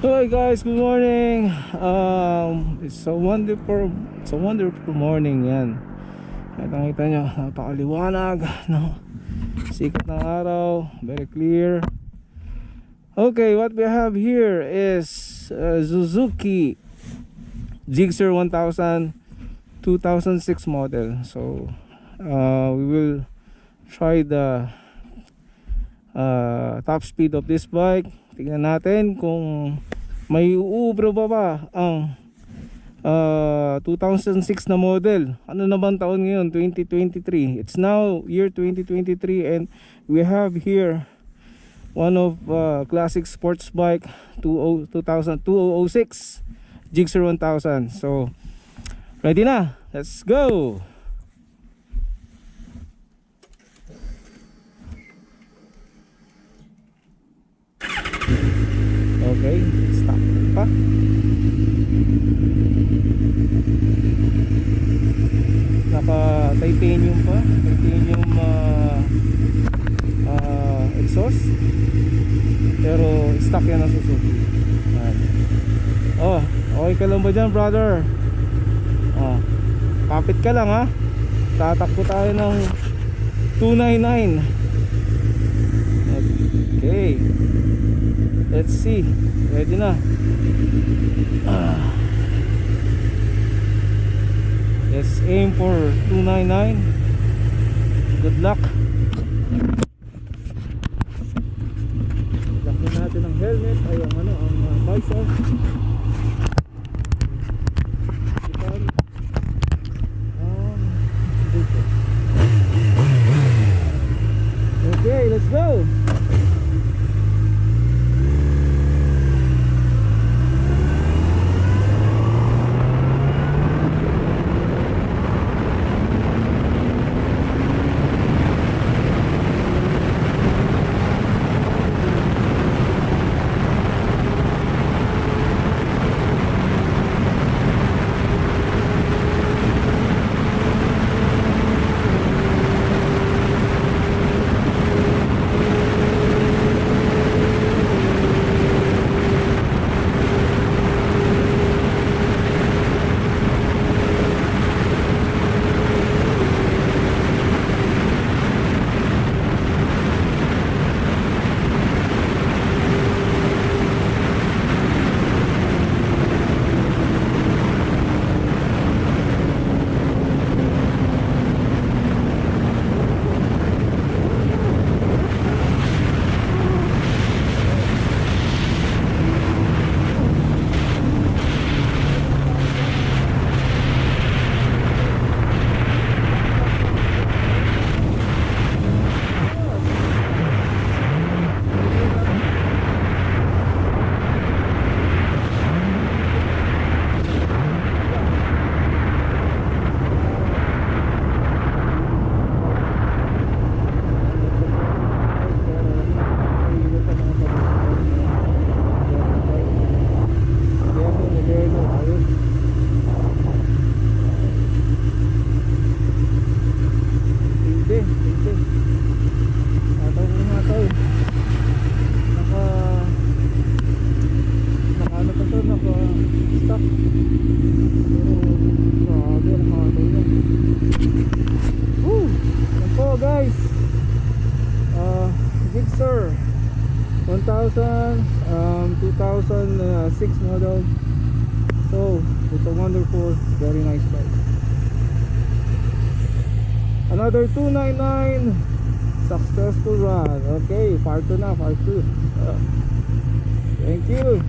Hi guys, good morning. It's a wonderful morning yan. Nakita nyo, napakaliwanag, no? Sikat ng araw, very clear. Okay, what we have here is Suzuki Gixxer 1000 2006 model. So we will try the top speed of this bike. Tingnan natin kung may uubra ba ang 2006 na model. Ano na bang taon ngayon? 2023. It's now year 2023 and we have here one of classic sports bike 2006 Gixxer 1000. So ready na, let's go. Okay, stop pa. Naka titanium pa, titanium exhaust. Pero stock yan ang Suzuki. Oh, okay ka lang ba dyan, brother? Oh, kapit ka lang ha. Tatakbo tayo ng 299. Okay, let's see. Ready na. Let's aim for 299. Good luck. Lakyan natin ang helmet. Ay, ang visor. Okay, let's go. Guys, Gixxer 1000 2006 model. So it's a wonderful, very nice bike. Another 299 successful run. Okay, part 2 na, part 2. Thank you.